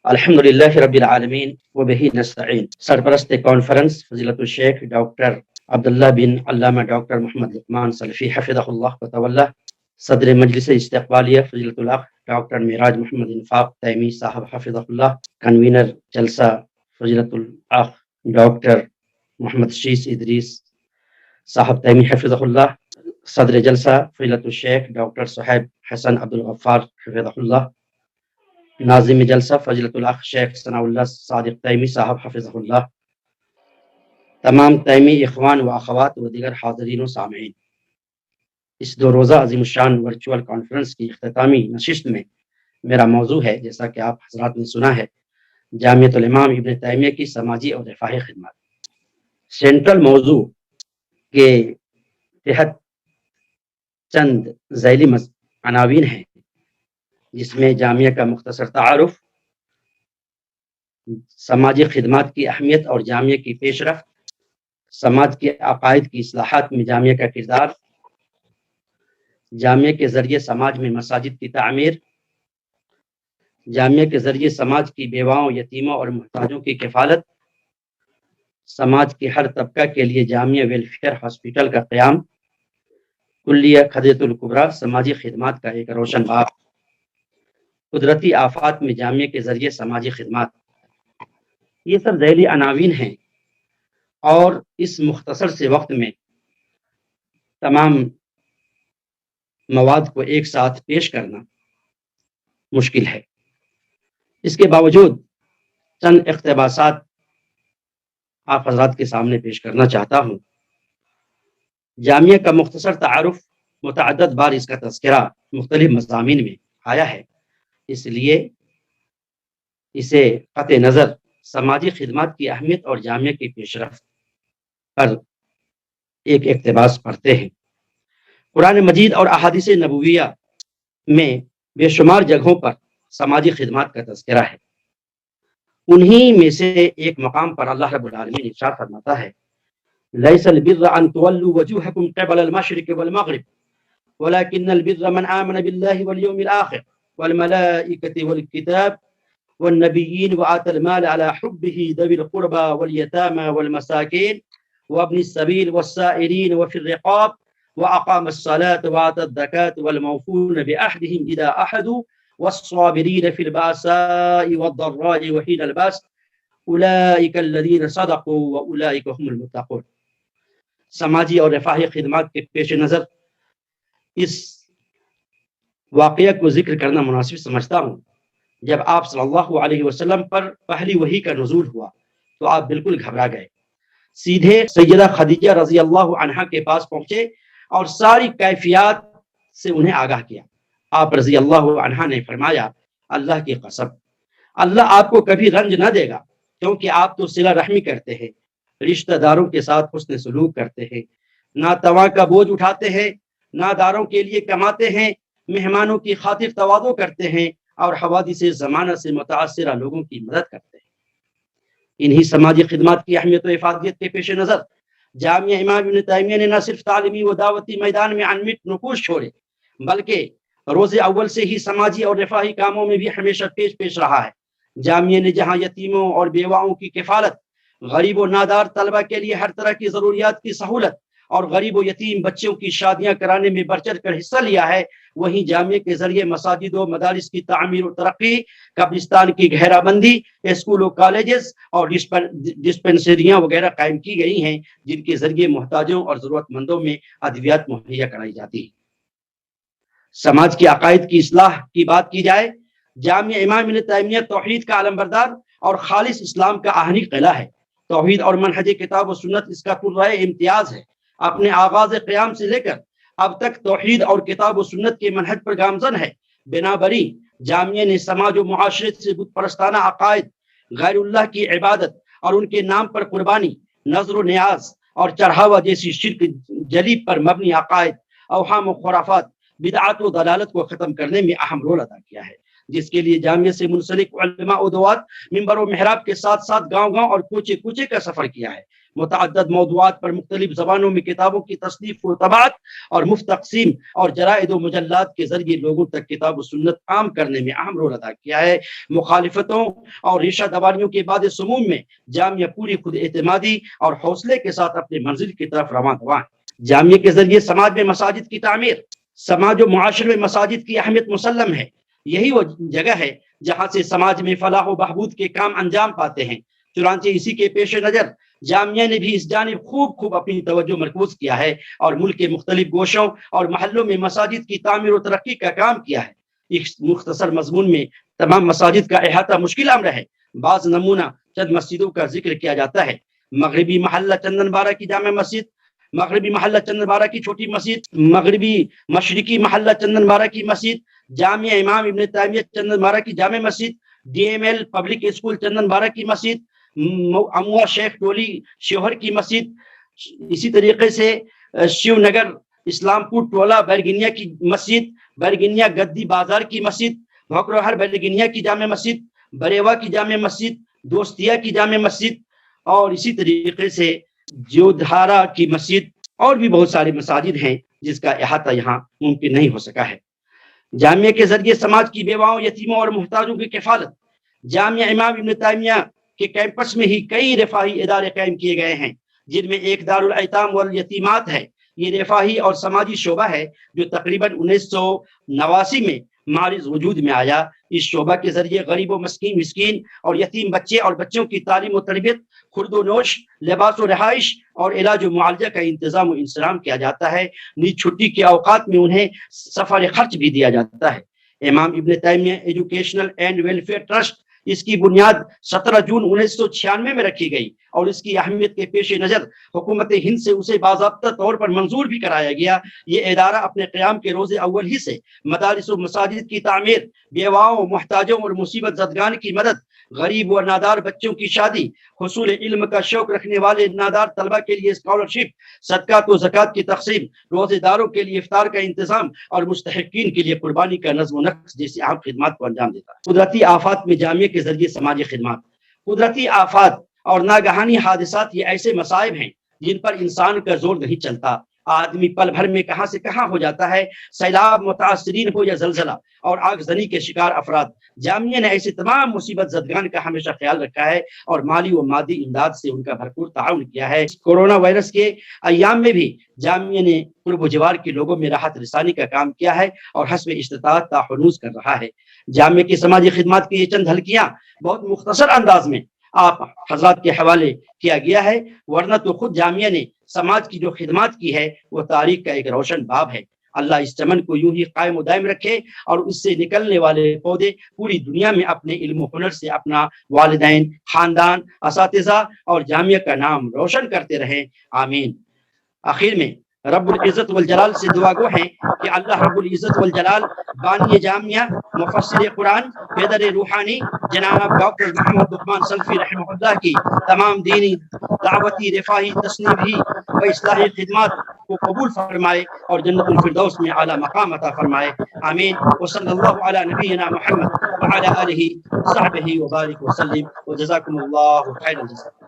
الحمدللہ رب العالمین وبہ نستعین۔ سرپرست کانفرنس فضیلت الشیخ ڈاکٹر عبداللہ بن علامہ ڈاکٹر محمد لقمان سلفی حفظہ اللہ وتولہ، صدر مجلس استقبالیہ فضیلت الاخ ڈاکٹر معراج محمد انفاق تیمی صاحب حفظہ اللہ، کنوینر جلسہ فضیلت الاخ ڈاکٹر محمد شیس ادریس صاحب تیمی حفظہ اللہ، صدر جلسہ فضیلت الشیخ ڈاکٹر صہیب حسن عبدالغفار حفظہ اللہ، ناظم جلسہ فضیلت الاخ شیخ ثناء اللہ صادق تیمی صاحب حفظہ اللہ، تمام تیمی اخوان و اخوات و دیگر حاضرین و سامعین، اس دو روزہ عظیم الشان ورچوئل کانفرنس کی اختتامی نشست میں میرا موضوع ہے، جیسا کہ آپ حضرات نے سنا ہے، جامعۃ الامام ابن تیمیہ کی سماجی اور رفاہی خدمات۔ سینٹرل موضوع کے تحت چند ذیلی عناوین ہیں، جس میں جامعہ کا مختصر تعارف، سماجی خدمات کی اہمیت اور جامعہ کی پیش رفت، سماج کے عقائد کی اصلاحات میں جامعہ کا کردار، جامعہ کے ذریعے سماج میں مساجد کی تعمیر، جامعہ کے ذریعے سماج کی بیواؤں، یتیموں اور محتاجوں کی کفالت، سماج کے ہر طبقہ کے لیے جامعہ ویلفیئر ہاسپٹل کا قیام، کلیہ خدیجۃ الکبریٰ سماجی خدمات کا ایک روشن باب، قدرتی آفات میں جامعہ کے ذریعے سماجی خدمات۔ یہ سب ذیلی عناوین ہیں، اور اس مختصر سے وقت میں تمام مواد کو ایک ساتھ پیش کرنا مشکل ہے۔ اس کے باوجود چند اقتباسات آپ حضرات کے سامنے پیش کرنا چاہتا ہوں۔ جامعہ کا مختصر تعارف، متعدد بار اس کا تذکرہ مختلف مضامین میں آیا ہے، اس لیے اسے قطع نظر سماجی خدمات کی اہمیت اور جامعہ کی پیش رفت پر ایک اقتباس پڑھتے ہیں۔ قرآن مجید اور احادیث نبویہ میں بے شمار جگہوں پر سماجی خدمات کا تذکرہ ہے۔ انہی میں سے ایک مقام پر اللہ رب العالمین ارشاد فرماتا ہے، لیس البر ان تولوا وجوہکم قبل المشرق والمغرب ولكن البر من آمن بالله واليوم الآخر والملائكة والكتاب والنبيين وآتى المال على حبه ذوي القربى واليتامى والمساكين وابن السبيل والسائلين وفي الرقاب وأقام الصلاة وآتى الزكاة والموفون بعهدهم إذا عاهدوا والصابرين في البأساء والضراء وحين البأس أولئك الذين صدقوا وأولئك هم المتقون۔ سماجی اور رفاہی خدمات کے پیش نظر اس واقعہ کو ذکر کرنا مناسب سمجھتا ہوں۔ جب آپ صلی اللہ علیہ وسلم پر پہلی وحی کا نزول ہوا تو آپ بالکل گھبرا گئے، سیدھے سیدہ خدیجہ رضی اللہ عنہا کے پاس پہنچے اور ساری کیفیات سے انہیں آگاہ کیا۔ آپ رضی اللہ عنہا نے فرمایا، اللہ کی قسم، اللہ آپ کو کبھی رنج نہ دے گا، کیونکہ آپ تو صلہ رحمی کرتے ہیں، رشتہ داروں کے ساتھ حسن سلوک کرتے ہیں، ناتواں کا بوجھ اٹھاتے ہیں، ناداروں کے لیے کماتے ہیں، مہمانوں کی خاطر تواضع کرتے ہیں، اور حوادث زمانہ سے متاثرہ لوگوں کی مدد کرتے ہیں۔ انہی سماجی خدمات کی اہمیت و افادیت کے پیش نظر جامعہ امام ابن تیمیہ نے نہ صرف تعلیمی و دعوتی میدان میں انمٹ نقوش چھوڑے، بلکہ روز اول سے ہی سماجی اور رفاہی کاموں میں بھی ہمیشہ پیش رہا ہے۔ جامعہ نے جہاں یتیموں اور بیواؤں کی کفالت، غریب و نادار طلبہ کے لیے ہر طرح کی ضروریات کی سہولت اور غریب و یتیم بچوں کی شادیاں کرانے میں بڑھ چڑھ کر حصہ لیا ہے، وہیں جامعہ کے ذریعے مساجد و مدارس کی تعمیر و ترقی، قبرستان کی گہرا بندی، اسکول و کالجز اور ڈسپنسریاں وغیرہ قائم کی گئی ہیں، جن کے ذریعے محتاجوں اور ضرورت مندوں میں ادویات مہیا کرائی جاتی ہیں۔ سماج کے عقائد کی اصلاح کی بات کی جائے، جامعہ امام ابن تیمیہ توحید کا علمبردار اور خالص اسلام کا آہنی قلعہ ہے۔ توحید اور منہج کتاب و سنت اس کا قرۂ امتیاز ہے۔ اپنے آغاز قیام سے لے کر اب تک توحید اور کتاب و سنت کے منہج پر گامزن ہے۔ بنابراین جامعہ نے سماج و معاشرت سے بت پرستانہ عقائد، غیر اللہ کی عبادت اور ان کے نام پر قربانی، نظر و نیاز اور چڑھاوا جیسی شرک جلی پر مبنی عقائد، اوہام و خرافات، بدعات و دلالت کو ختم کرنے میں اہم رول ادا کیا ہے، جس کے لیے جامعہ سے منسلک علماء و دعات ممبر و محراب کے ساتھ ساتھ گاؤں گاؤں اور کوچے کوچے کا سفر کیا ہے۔ متعدد موضوعات پر مختلف زبانوں میں کتابوں کی تصنیف و طباعت اور مفت تقسیم اور جرائد و مجلات کے ذریعے لوگوں تک کتاب و سنت عام کرنے میں اہم رول ادا کیا ہے۔ مخالفتوں اور ریشہ دباریوں کے بعد سموم میں جامعہ پوری خود اعتمادی اور حوصلے کے ساتھ اپنی منزل کی طرف رواں ہوا ہے۔ جامعہ کے ذریعے سماج میں مساجد کی تعمیر، سماج و معاشرے میں مساجد کی اہمیت مسلم ہے۔ یہی وہ جگہ ہے جہاں سے سماج میں فلاح و بہبود کے کام انجام پاتے ہیں۔ چنانچہ اسی کے پیش نظر جامعہ نے بھی اس جانب خوب اپنی توجہ مرکوز کیا ہے اور ملک کے مختلف گوشوں اور محلوں میں مساجد کی تعمیر و ترقی کا کام کیا ہے۔ اس مختصر مضمون میں تمام مساجد کا احاطہ مشکل امر ہے۔ بعض نمونہ چند مسجدوں کا ذکر کیا جاتا ہے۔ مغربی محلہ چندن بارہ کی جامع مسجد، مغربی محلہ چندن بارہ کی چھوٹی مسجد، مغربی مشرقی محلہ چندن بارہ کی مسجد، جامعہ امام ابن تیمیہ چندن بارہ کی Jama Masjid, D M L public school Chandan Bara کی مسجد، اموا شیخ ٹولی شوہر کی مسجد، اسی طریقے سے شیو نگر اسلام پور ٹولہ بیرگنیا کی مسجد، بیرگنیا گدی بازار کی مسجد، بھوکروہر بیرگنیا کی جامع مسجد، بریوا کی جامع مسجد، دوستیا کی جامع مسجد، اور اسی طریقے سے جودھارا کی مسجد، اور بھی بہت ساری مساجد ہیں جس کا احاطہ یہاں ممکن نہیں ہو سکا ہے۔ جامعہ کے ذریعے سماج کی بیواؤں، یتیموں اور محتاجوں کی کفالت۔ جامعہ امام ابن تیمیہ کے کیمپس میں ہی کئی رفاہی ادارے قائم کیے گئے ہیں، جن میں ایک دارالایتام والیتیمات ہے۔ یہ رفاہی اور سماجی شعبہ ہے جو تقریباً 1989 میں معرض وجود میں آیا۔ اس شعبہ کے ذریعے غریب و مسکین اور یتیم بچے اور بچوں کی تعلیم و تربیت، خورد و نوش، لباس و رہائش اور علاج و معالجہ کا انتظام و انصرام کیا جاتا ہے۔ نیز چھٹی کے اوقات میں انہیں سفر خرچ بھی دیا جاتا ہے۔ امام ابن تیمیہ ایجوکیشنل اینڈ ویلفیئر ٹرسٹ، اس کی بنیاد 17 جون 1996 میں رکھی گئی اور اس کی اہمیت کے پیش نظر حکومت ہند سے اسے باضابطہ طور پر منظور بھی کرایا گیا۔ یہ ادارہ اپنے قیام کے روز اول ہی سے مدارس و مساجد کی تعمیر، بیواؤں، محتاجوں اور مصیبت زدگان کی مدد، غریب و نادار بچوں کی شادی، حصول علم کا شوق رکھنے والے نادار طلبہ کے لیے اسکالرشپ، صدقات و زکوٰۃ کی تقسیم، روزے داروں کے لیے افطار کا انتظام اور مستحقین کے لیے قربانی کا نظم و نسق جیسی اہم خدمات کو انجام دیتا ہے۔ قدرتی آفات میں جامعہ کے ذریعے سماجی خدمات۔ قدرتی آفات اور ناگہانی حادثات یہ ایسے مصائب ہیں جن پر انسان کا زور نہیں چلتا۔ آدمی پل بھر میں کہاں سے کہاں ہو جاتا ہے، سیلاب متاثرین ہو یا زلزلہ اور آگ زنی کے شکار افراد۔ جامعہ نے ایسے تمام مصیبت زدگان کا ہمیشہ خیال رکھا ہے اور مالی و مادی امداد سے ان کا بھرپور تعاون کیا ہے۔ کورونا وائرس کے ایام میں بھی جامعہ نے قرب و جوار کے لوگوں میں راحت رسانی کا کام کیا ہے اور حسب استطاعت تحفظ کر رہا ہے۔ جامعہ کی سماجی خدمات کی یہ چند حلقیاں بہت مختصر انداز میں آپ حضرات کے حوالے کیا گیا ہے، ورنہ تو خود جامعہ نے سماج کی جو خدمات کی ہے وہ تاریخ کا ایک روشن باب ہے۔ اللہ اس چمن کو یوں ہی قائم و دائم رکھے اور اس سے نکلنے والے پودے پوری دنیا میں اپنے علم و ہنر سے اپنا والدین، خاندان، اساتذہ اور جامعہ کا نام روشن کرتے رہیں، آمین۔ آخر میں رب العزت والجلال سے دعا گو ہیں کہ اللہ رب العزت والجلال بانی جامعہ، مفسر قرآن، پیدر روحانی جناب ڈاکٹر محمد لقمان سلفی رحمہ اللہ کی تمام دینی، دعوتی، رفاہی، تصنیفی و اصلاحی خدمات کو قبول فرمائے اور جنت الفردوس میں اعلیٰ مقام عطا فرمائے، آمین۔ وصلی اللہ علی نبینا محمد وعلی آلہ وصحبہ وبارک وسلم، وجزاکم اللہ خیر الجزا۔